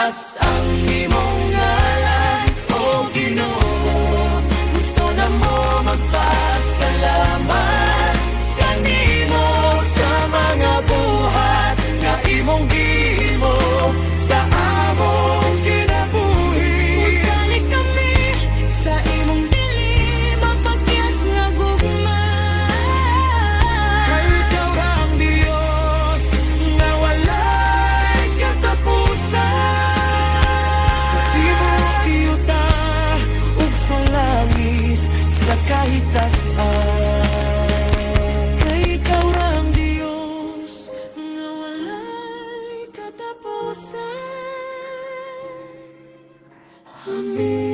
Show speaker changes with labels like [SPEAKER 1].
[SPEAKER 1] taas ang imong ngalan, o Ginoo. Gusto na mo magpasalamat kanimo sa mga buhat nga imong gihimo sa among kinabuhi.
[SPEAKER 2] Usali kami sa imong dili mapakyas nga gugma.
[SPEAKER 1] Kay ikaw ra ang Dios nga walay katapusan. Sa tibuok yuta ug sa langit sa kahitasan.
[SPEAKER 2] Kay ikaw ra ang Diyos nga walay katapusan. Amen.